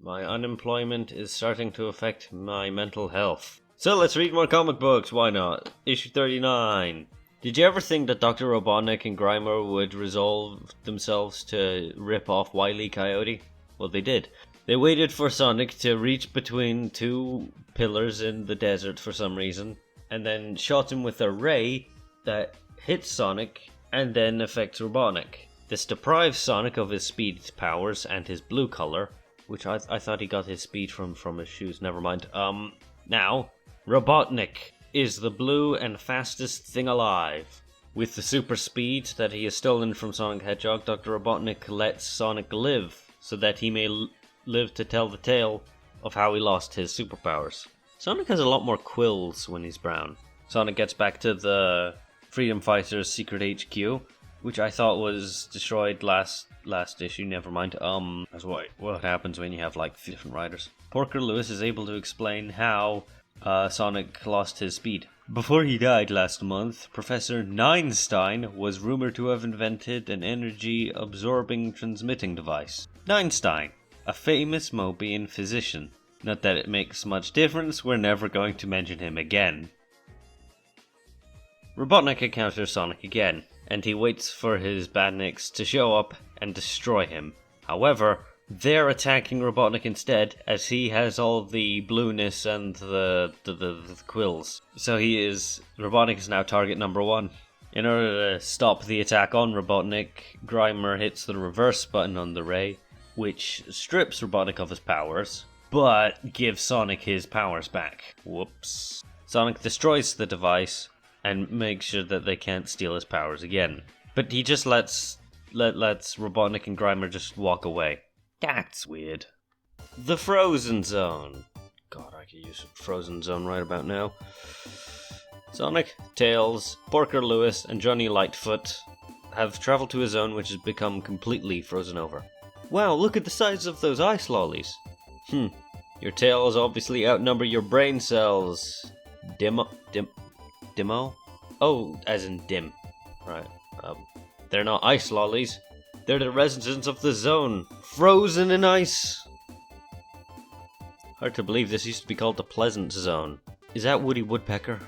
My unemployment is starting to affect my mental health. So let's read more comic books, why not? Issue 39. Did you ever think that Dr. Robotnik and Grimer would resolve themselves to rip off Wile E. Coyote? Well, they did. They waited for Sonic to reach between two pillars in the desert for some reason, and then shot him with a ray that hits Sonic and then affects Robotnik. This deprives Sonic of his speed powers and his blue color, which I thought he got his speed from his shoes, never mind. Now, Robotnik is the blue and fastest thing alive. With the super speed that he has stolen from Sonic the Hedgehog, Dr. Robotnik lets Sonic live so that he may live to tell the tale of how he lost his superpowers. Sonic has a lot more quills when he's brown. Sonic gets back to the Freedom Fighters secret HQ, which I thought was destroyed last issue, never mind. That's what happens when you have like different riders. Porker Lewis is able to explain how Sonic lost his speed. Before he died last month, Professor Neinstein was rumored to have invented an energy-absorbing transmitting device. Neinstein, a famous Mobian physician. Not that it makes much difference, we're never going to mention him again. Robotnik encounters Sonic again, and he waits for his badniks to show up and destroy him. However, they're attacking Robotnik instead, as he has all the blueness and the quills. So Robotnik is now target number 1. In order to stop the attack on Robotnik, Grimer hits the reverse button on the ray, which strips Robotnik of his powers, but gives Sonic his powers back. Whoops. Sonic destroys the device and makes sure that they can't steal his powers again. But he just lets Robotnik and Grimer just walk away. That's weird. The Frozen Zone. God, I could use Frozen Zone right about now. Sonic, Tails, Porker Lewis, and Johnny Lightfoot have traveled to a zone which has become completely frozen over. Wow, look at the size of those ice lollies. Your tails obviously outnumber your brain cells. Dimo? Oh, as in dim. Right. They're not ice lollies. They're the residents of the zone, frozen in ice. Hard to believe this used to be called the Pleasant Zone. Is that Woody Woodpecker?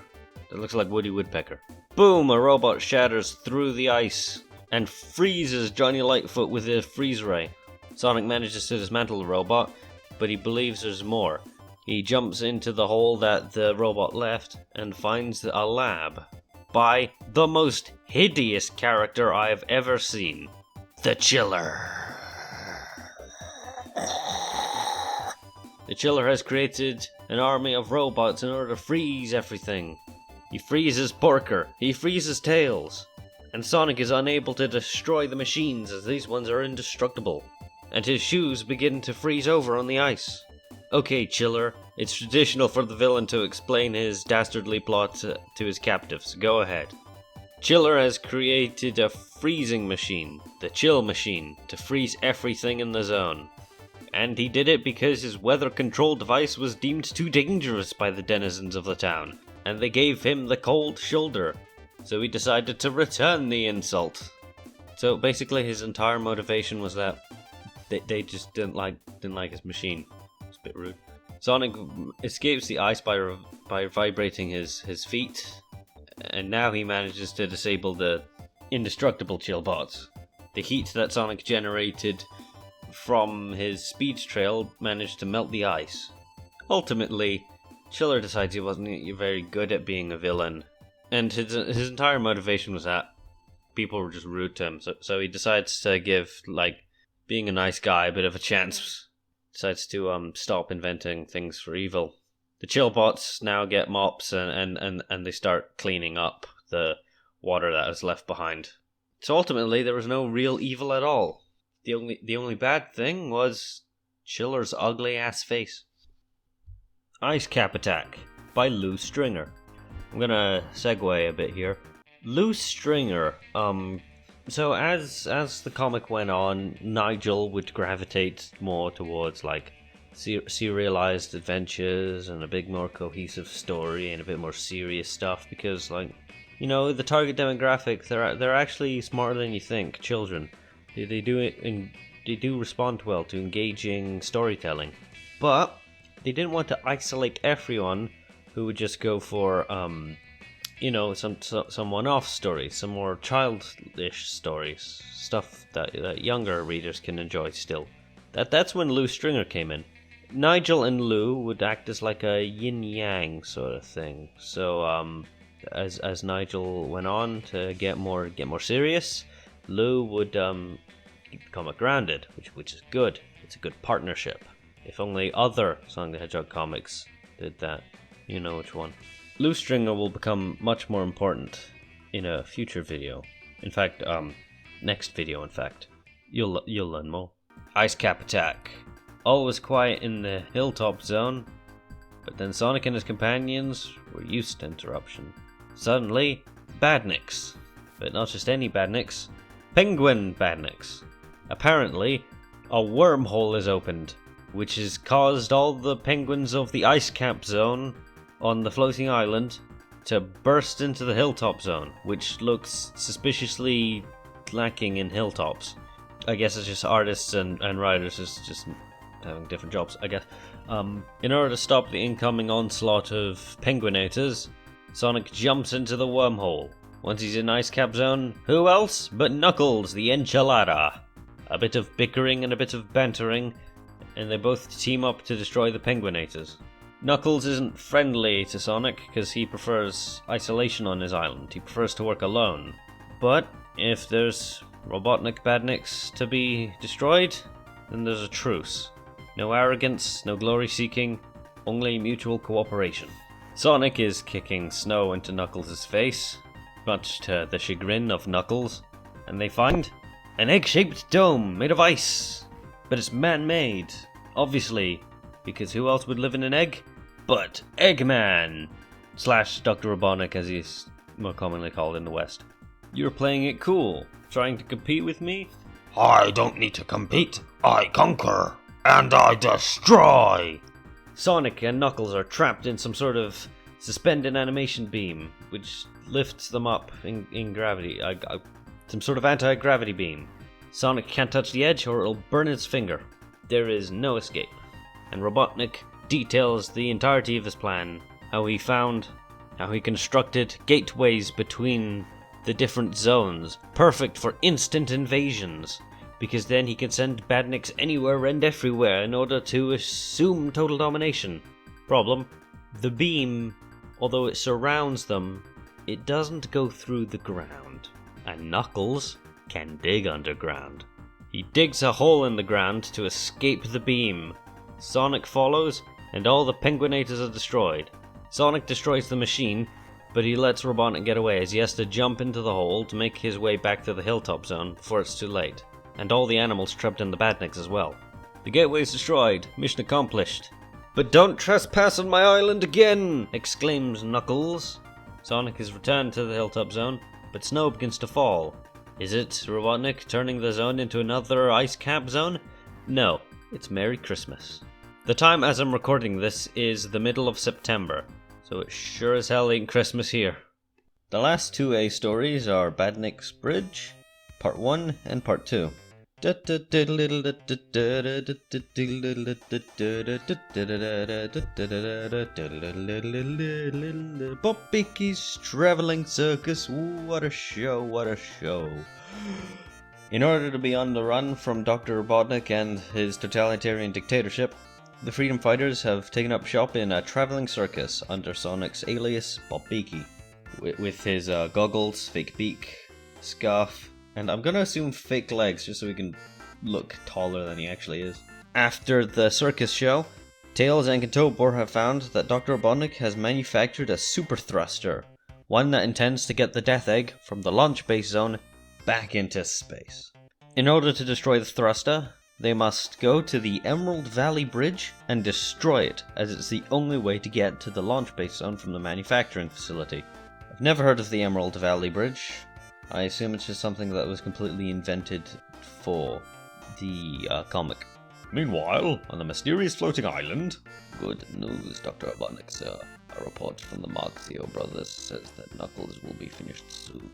That looks like Woody Woodpecker. Boom! A robot shatters through the ice and freezes Johnny Lightfoot with a freeze ray. Sonic manages to dismantle the robot, but he believes there's more. He jumps into the hole that the robot left and finds a lab by the most hideous character I've ever seen. The Chiller. The Chiller has created an army of robots in order to freeze everything. He freezes Porker, he freezes Tails, and Sonic is unable to destroy the machines as these ones are indestructible, and his shoes begin to freeze over on the ice. Okay, Chiller, it's traditional for the villain to explain his dastardly plot to his captives. Go ahead. Chiller has created a freezing machine, the Chill Machine, to freeze everything in the zone. And he did it because his weather control device was deemed too dangerous by the denizens of the town, and they gave him the cold shoulder. So he decided to return the insult. So basically his entire motivation was that they just didn't like his machine. It's a bit rude. Sonic escapes the ice by vibrating his feet, and now he manages to disable the indestructible chill bots. The heat that Sonic generated from his speed trail managed to melt the ice. Ultimately, Chiller decides he wasn't very good at being a villain, and his entire motivation was that people were just rude to him, so he decides to give, being a nice guy a bit of a chance. Decides to stop inventing things for evil. The chill bots now get mops and they start cleaning up the water that is left behind. So ultimately there was no real evil at all. The only bad thing was Chiller's ugly ass face. Ice Cap Attack by Lou Stringer. I'm gonna segue a bit here. Lou Stringer, so as the comic went on, Nigel would gravitate more towards serialized adventures and a bit more cohesive story and a bit more serious stuff because the target demographic, they're actually smarter than you think. Children, they do do respond well to engaging storytelling, but they didn't want to isolate everyone who would just go for some one-off stories, some more childish stories, stuff that younger readers can enjoy still. That's when Lou Stringer came in. Nigel and Lou would act as like a yin-yang sort of thing. So as Nigel went on to get more serious, Lou would become grounded, which is good. It's a good partnership. If only other Sonic the Hedgehog comics did that. You know which one. Lou Stringer will become much more important in a future video. In fact, next video, in fact. You'll learn more. Ice Cap Attack. All was quiet in the hilltop zone, but then Sonic and his companions were used to interruption. Suddenly, badniks. But not just any badniks. Penguin badniks. Apparently, a wormhole is opened, which has caused all the penguins of the ice cap zone on the floating island to burst into the hilltop zone, which looks suspiciously lacking in hilltops. I guess it's just artists and writers just having different jobs, I guess. In order to stop the incoming onslaught of penguinators, Sonic jumps into the wormhole. Once he's in Ice Cap Zone, who else but Knuckles the Enchilada? A bit of bickering and a bit of bantering, and they both team up to destroy the penguinators. Knuckles isn't friendly to Sonic because he prefers isolation on his island. He prefers to work alone. But if there's Robotnik badniks to be destroyed, then there's a truce. No arrogance, no glory seeking, only mutual cooperation. Sonic is kicking snow into Knuckles' face, much to the chagrin of Knuckles, and they find an egg-shaped dome made of ice. But it's man-made, obviously, because who else would live in an egg but Eggman, / Dr. Robotnik as he's more commonly called in the West. You're playing it cool, trying to compete with me? I don't need to compete, I conquer, and I destroy! Sonic and Knuckles are trapped in some sort of suspended animation beam, which lifts them up in gravity, some sort of anti-gravity beam. Sonic can't touch the edge or it'll burn his finger. There is no escape. And Robotnik details the entirety of his plan, how he constructed gateways between the different zones, perfect for instant invasions, because then he can send badniks anywhere and everywhere in order to assume total domination. Problem: the beam, although it surrounds them, it doesn't go through the ground, and Knuckles can dig underground. He digs a hole in the ground to escape the beam. Sonic follows, and all the penguinators are destroyed. Sonic destroys the machine, but he lets Robotnik get away as he has to jump into the hole to make his way back to the hilltop zone before it's too late. And all the animals trapped in the badniks as well. The gateway is destroyed, mission accomplished. But don't trespass on my island again! Exclaims Knuckles. Sonic is returned to the hilltop zone, but snow begins to fall. Is it Robotnik turning the zone into another ice cap zone? No, it's Merry Christmas. The time as I'm recording this is the middle of September, so it sure as hell ain't Christmas here. The last two A stories are Badnik's Bridge, Part 1 and Part 2. Bob Beaky's Traveling Circus, what a show, what a show. In order to be on the run from Dr. Robotnik and his totalitarian dictatorship, the freedom fighters have taken up shop in a traveling circus under Sonic's alias Bob Beaky, with his goggles, fake beak, scarf, and I'm gonna assume fake legs just so he can look taller than he actually is. After the circus show, Tails and Kentobor have found that Dr. Robotnik has manufactured a super thruster, one that intends to get the Death Egg from the launch base zone back into space. In order to destroy the thruster, they must go to the Emerald Valley Bridge and destroy it, as it's the only way to get to the launch base zone from the manufacturing facility. I've never heard of the Emerald Valley Bridge. I assume it's just something that was completely invented for the comic. Meanwhile, on the mysterious floating island... Good news, Dr. Robotnik, sir. A report from the Marxio brothers says that Knuckles will be finished soon.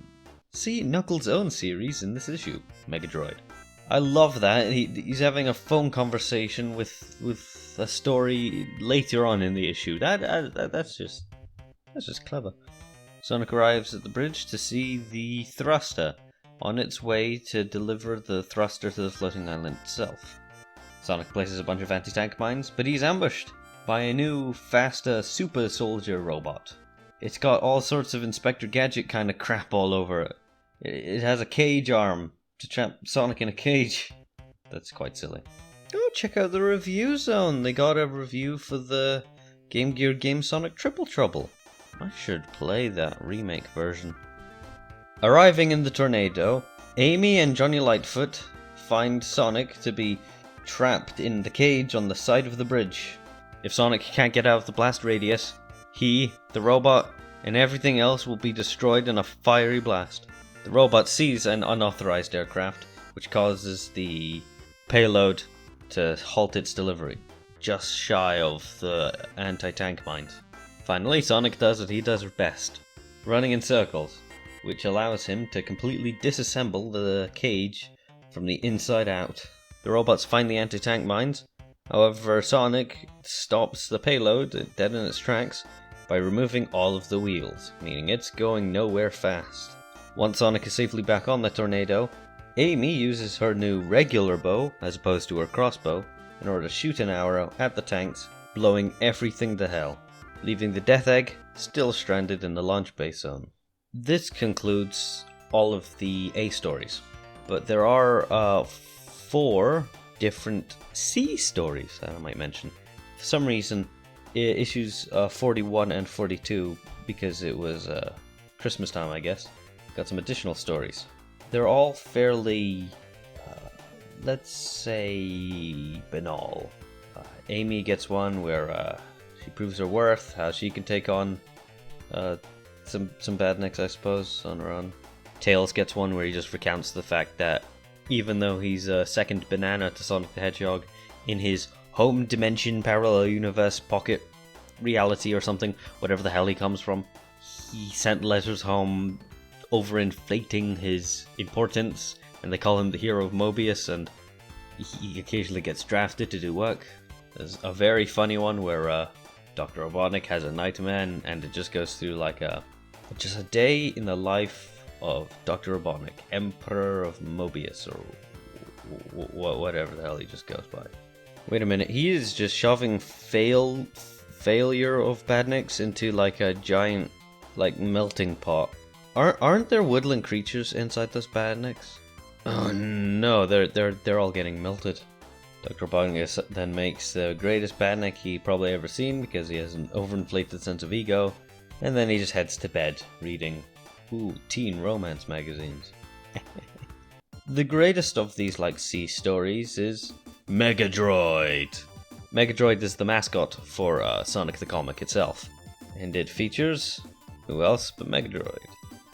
See Knuckles' own series in this issue, Megadroid. I love that. He's having a phone conversation with a story later on in the issue. That's just clever. Sonic arrives at the bridge to see the thruster on its way to deliver the thruster to the floating island itself. Sonic places a bunch of anti-tank mines, but he's ambushed by a new, faster super soldier robot. It's got all sorts of Inspector Gadget kind of crap all over it. It has a cage arm to trap Sonic in a cage. That's quite silly. Go check out the review zone. They got a review for the Game Gear game Sonic Triple Trouble. I should play that remake version. Arriving in the tornado, Amy and Johnny Lightfoot find Sonic to be trapped in the cage on the side of the bridge. If Sonic can't get out of the blast radius, he, the robot, and everything else will be destroyed in a fiery blast. The robot sees an unauthorized aircraft, which causes the payload to halt its delivery, just shy of the anti-tank mines. Finally, Sonic does what he does best, running in circles, which allows him to completely disassemble the cage from the inside out. The robots find the anti-tank mines, however Sonic stops the payload dead in its tracks by removing all of the wheels, meaning it's going nowhere fast. Once Sonic is safely back on the tornado, Amy uses her new regular bow, as opposed to her crossbow, in order to shoot an arrow at the tanks, blowing everything to hell, leaving the Death Egg still stranded in the launch bay zone. This concludes all of the A stories, but there are 4 different C stories that I might mention. For some reason, issues 41 and 42, because it was Christmas time, I guess, got some additional stories. They're all fairly, let's say, banal. Amy gets one where she proves her worth, how she can take on some badniks, I suppose, on her own. Tails gets one where he just recounts the fact that even though he's a second banana to Sonic the Hedgehog in his home dimension parallel universe pocket reality or something, whatever the hell he comes from, he sent letters home overinflating his importance, and they call him the hero of Mobius, and he occasionally gets drafted to do work. There's a very funny one where Dr. Robotnik has a nightmare, and it just goes through like just a day in the life of Dr. Robotnik, Emperor of Mobius, or whatever the hell he just goes by. Wait a minute, he is just shoving failure of badniks into like a giant like melting pot. Aren't there woodland creatures inside those badniks? Oh no, they're all getting melted. Dr. Robotnik then makes the greatest badnik he probably ever seen because he has an overinflated sense of ego, and then he just heads to bed reading teen romance magazines. The greatest of these like C stories is Megadroid. Megadroid is the mascot for Sonic the comic itself, and it features who else but Megadroid.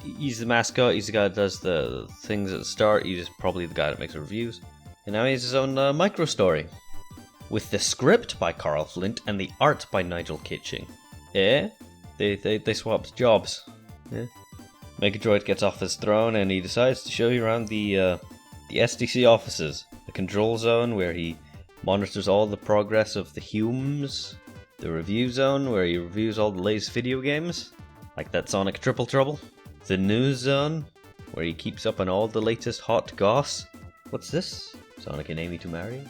He's the mascot, he's the guy that does the things at the start, he's probably the guy that makes the reviews, and now he has his own micro story, with the script by Carl Flint and the art by Nigel Kitching. Yeah, they swapped jobs. Yeah. Megadroid gets off his throne and he decides to show you around the SDC offices, the control zone where he monitors all the progress of the Humes, the review zone where he reviews all the latest video games, like that Sonic Triple Trouble, the news zone where he keeps up on all the latest hot goss. What's this? Sonic and Amy to marry?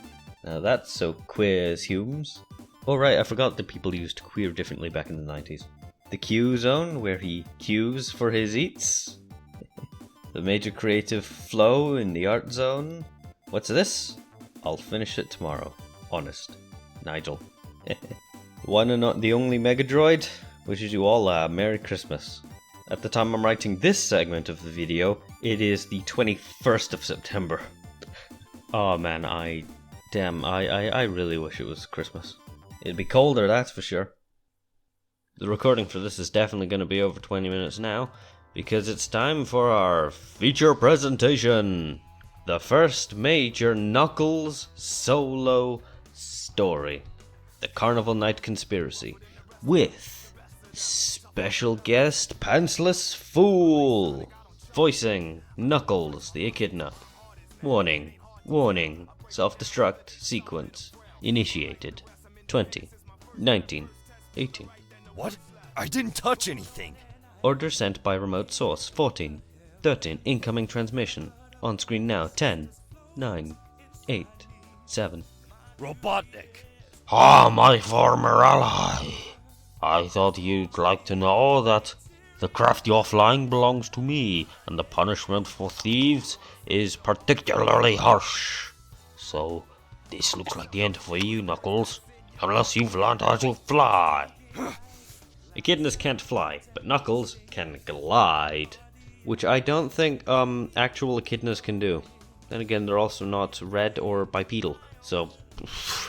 Now that's so queer as Humes. Oh right, I forgot that people used queer differently back in the 90s. The Q zone, where he queues for his eats. The major creative flow in the art zone. What's this? I'll finish it tomorrow. Honest. Nigel. The one and not the only Megadroid. Wishes you all a Merry Christmas. At the time I'm writing this segment of the video, it is the 21st of September. Oh man, I really wish it was Christmas. It'd be colder, that's for sure. The recording for this is definitely going to be over 20 minutes now, because it's time for our feature presentation. The first major Knuckles solo story. The Carnival Night Conspiracy. With special guest PantslessFool. Voicing Knuckles the Echidna. Warning. Warning. Self-destruct sequence initiated. 20, 19, 18. What? I didn't touch anything. Order sent by remote source. 14, 13. Incoming transmission. On screen now. 10, 9, 8, 7. Robotnik. Ah, my former ally. I thought you'd like to know that the craft you're flying belongs to me, and the punishment for thieves is particularly harsh. So, this looks like the end for you, Knuckles. Unless you've learned how to fly. Echidnas can't fly, but Knuckles can glide. Which I don't think actual echidnas can do. Then again, they're also not red or bipedal, so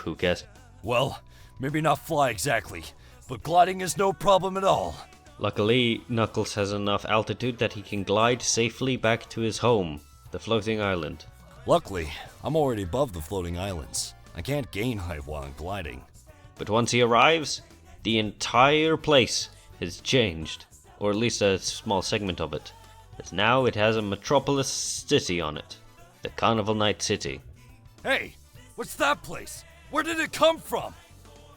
who cares? Well, maybe not fly exactly, but gliding is no problem at all. Luckily, Knuckles has enough altitude that he can glide safely back to his home, the floating island. Luckily, I'm already above the floating islands. I can't gain height while I'm gliding. But once he arrives, the entire place has changed, or at least a small segment of it, as now it has a metropolis city on it, the Carnival Night City. Hey, what's that place? Where did it come from?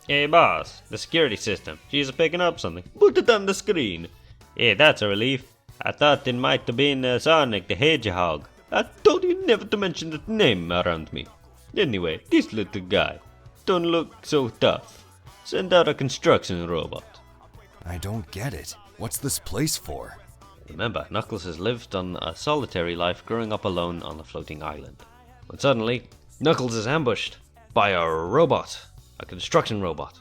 Hey boss, the security system, she's picking up something. Put it on the screen. Hey, that's a relief. I thought it might have been Sonic the Hedgehog. I told you never to mention that name around me. Anyway, this little guy, don't look so tough. Send out a construction robot. I don't get it. What's this place for? Remember, Knuckles has lived on a solitary life growing up alone on a floating island. When suddenly, Knuckles is ambushed by a robot, a construction robot.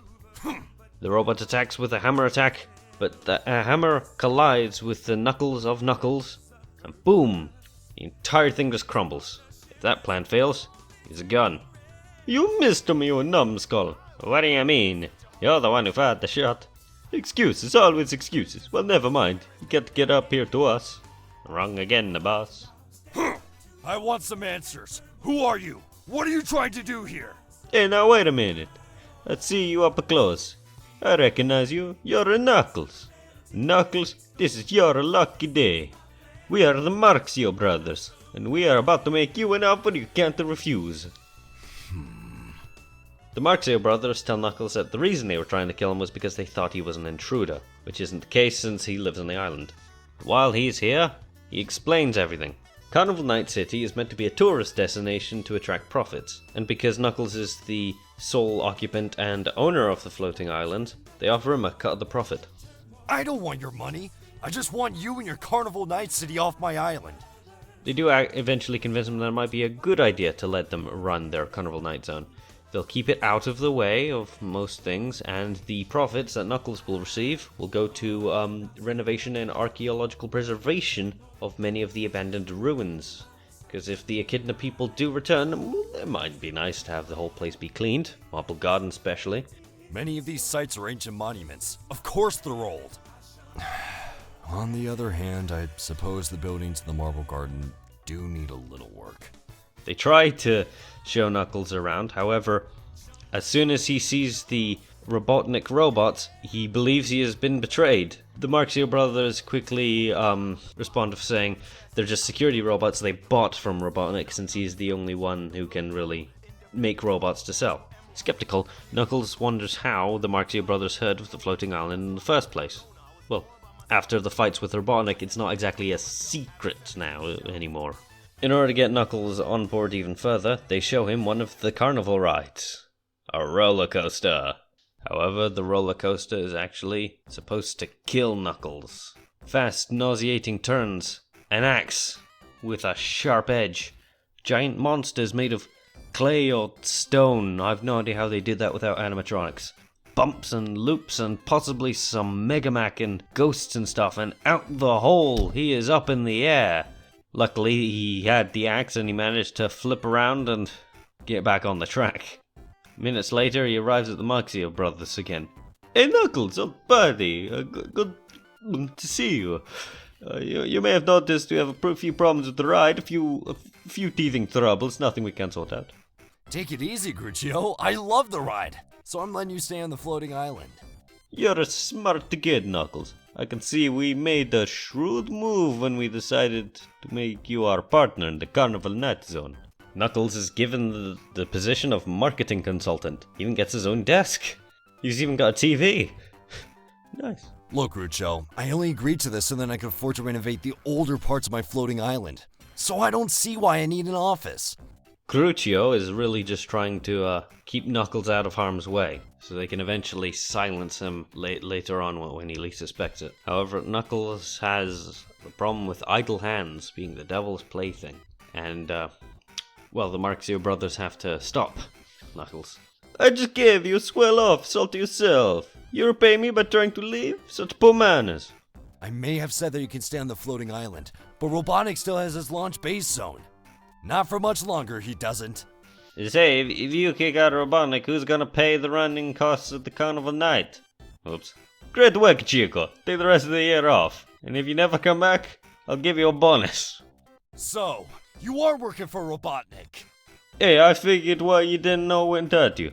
The robot attacks with a hammer attack, but the hammer collides with the knuckles of Knuckles, and boom, the entire thing just crumbles. If that plan fails, he's a gun. You missed me, you numbskull. What do you mean? You're the one who fired the shot. Excuses, always excuses. Well, never mind. You got to get up here to us. Wrong again, the boss. I want some answers. Who are you? What are you trying to do here? Hey, now wait a minute. Let's see you up close. I recognize you. You're a Knuckles. Knuckles, this is your lucky day. We are the Marxio brothers, and we are about to make you an offer you can't refuse. The Marxio brothers tell Knuckles that the reason they were trying to kill him was because they thought he was an intruder, which isn't the case since he lives on the island. While he's here, he explains everything. Carnival Night City is meant to be a tourist destination to attract profits, and because Knuckles is the sole occupant and owner of the floating island, they offer him a cut of the profit. I don't want your money. I just want you and your Carnival Night City off my island. They do eventually convince him that it might be a good idea to let them run their Carnival Night Zone. They'll keep it out of the way of most things, and the profits that Knuckles will receive will go to renovation and archaeological preservation of many of the abandoned ruins. Because if the Echidna people do return, it might be nice to have the whole place be cleaned, Marble Garden especially. Many of these sites are ancient monuments. Of course they're old. On the other hand, I suppose the buildings in the Marble Garden do need a little work. They try to show Knuckles around, however, as soon as he sees the Robotnik robots, he believes he has been betrayed. The Marxio brothers quickly respond with saying they're just security robots they bought from Robotnik since he's the only one who can really make robots to sell. Skeptical, Knuckles wonders how the Marxio brothers heard of the floating island in the first place. Well, after the fights with Robotnik, it's not exactly a secret now anymore. In order to get Knuckles on board even further, they show him one of the carnival rides. A roller coaster. However, the roller coaster is actually supposed to kill Knuckles. Fast, nauseating turns, an axe with a sharp edge, giant monsters made of clay or stone. I've no idea how they did that without animatronics. Bumps and loops and possibly some Megamac and ghosts and stuff, and out the hole he is up in the air. Luckily, he had the axe and he managed to flip around and get back on the track. Minutes later, he arrives at the Marxio brothers again. Hey Knuckles, old buddy, good to see you. You may have noticed we have a few problems with the ride, a few teething troubles, nothing we can't sort out. Take it easy, Gruccio. I love the ride, so I'm letting you stay on the floating island. You're a smart kid, Knuckles. I can see we made a shrewd move when we decided to make you our partner in the Carnival Night Zone. Knuckles is given the position of marketing consultant. He even gets his own desk. He's even got a TV. Nice. Look, Rucho, I only agreed to this so then I could afford to renovate the older parts of my floating island. So I don't see why I need an office. Crucio is really just trying to keep Knuckles out of harm's way, so they can eventually silence him later on when he least suspects it. However, Knuckles has the problem with idle hands being the devil's plaything, and, well, the Marxio brothers have to stop Knuckles. I just gave you a swell office all to yourself. You repay me by trying to leave? Such poor manners. I may have said that you can stay on the floating island, but Robotnik still has his launch base zone. Not for much longer, he doesn't. Say, if you kick out Robotnik, who's gonna pay the running costs of the carnival night? Oops. Great work, Chico. Take the rest of the year off. And if you never come back, I'll give you a bonus. So, you are working for Robotnik. Hey, I figured what you didn't know wouldn't hurt you.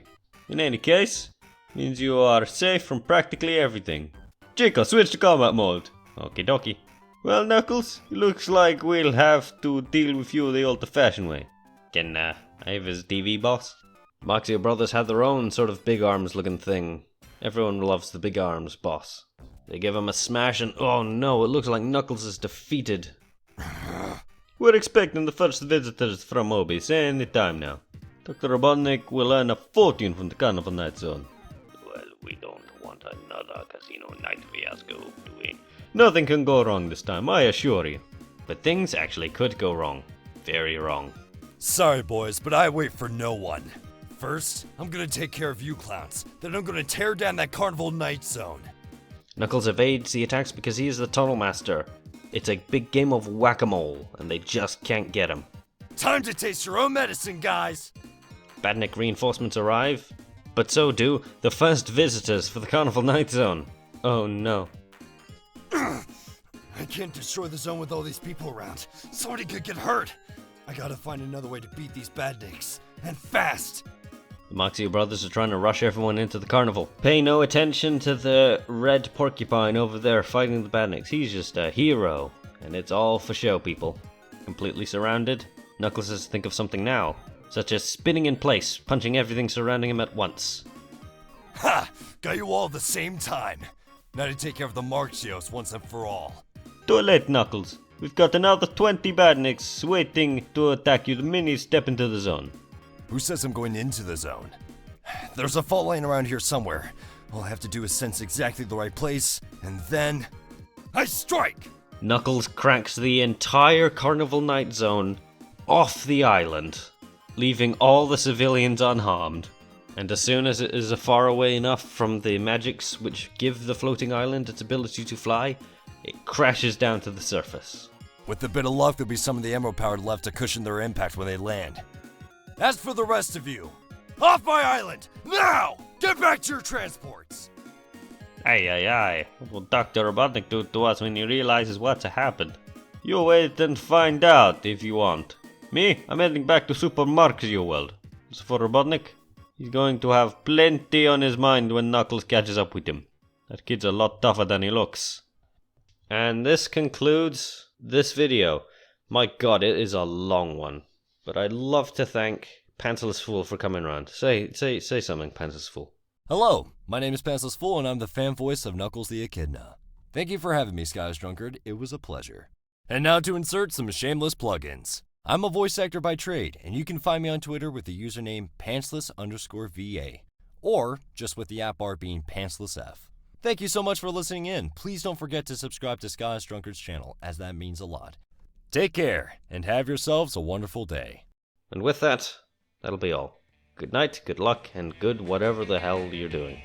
In any case, means you are safe from practically everything. Chico, switch to combat mode. Okie dokie. Well, Knuckles, it looks like we'll have to deal with you the old-fashioned way. Can I have his TV, boss? Marxio brothers have their own sort of big arms looking thing. Everyone loves the big arms, boss. They give him a smash and oh no, it looks like Knuckles is defeated. We're expecting the first visitors from Obis any time now. Dr. Robotnik will earn a fortune from the Carnival Night Zone. Well, we don't want another casino night fiasco, do we? Nothing can go wrong this time, I assure you. But things actually could go wrong. Very wrong. Sorry, boys, but I wait for no one. First, I'm gonna take care of you clowns. Then I'm gonna tear down that Carnival Night Zone. Knuckles evades the attacks because he is the Tunnel Master. It's a big game of whack-a-mole, and they just can't get him. Time to taste your own medicine, guys! Badnik reinforcements arrive, but so do the first visitors for the Carnival Night Zone. Oh no. I can't destroy the zone with all these people around. Somebody could get hurt. I gotta find another way to beat these badniks. And fast! The Marxio brothers are trying to rush everyone into the carnival. Pay no attention to the red porcupine over there fighting the badniks. He's just a hero. And it's all for show, people. Completely surrounded, Knuckles has to think of something now. Such as spinning in place, punching everything surrounding him at once. Ha! Got you all at the same time. Now to take care of the Marxios once and for all. Too late, Knuckles. We've got another 20 badniks waiting to attack you the minute you step into the zone. Who says I'm going into the zone? There's a fault line around here somewhere. All I have to do is sense exactly the right place, and then I strike! Knuckles cracks the entire Carnival Night Zone off the island, leaving all the civilians unharmed. And as soon as it is far away enough from the magics which give the floating island its ability to fly, it crashes down to the surface. With a bit of luck, there'll be some of the emerald power left to cushion their impact when they land. As for the rest of you, off my island, now! Get back to your transports! Aye. What will Dr. Robotnik do to us when he realizes what's happened? You wait and find out if you want. Me, I'm heading back to Super Marxio World. As for Robotnik, he's going to have plenty on his mind when Knuckles catches up with him. That kid's a lot tougher than he looks. And this concludes this video. My god, it is a long one. But I'd love to thank PantslessFool for coming around. Say something, PantslessFool. Hello, my name is PantslessFool and I'm the fan voice of Knuckles the Echidna. Thank you for having me, ScottishDrunkard. It was a pleasure. And now to insert some shameless plugins. I'm a voice actor by trade, and you can find me on Twitter with the username Pantsless_VA, or just with the app bar being PantslessF. Thank you so much for listening in. Please don't forget to subscribe to ScottishDrunkard's channel, as that means a lot. Take care, and have yourselves a wonderful day. And with that, that'll be all. Good night, good luck, and good whatever the hell you're doing.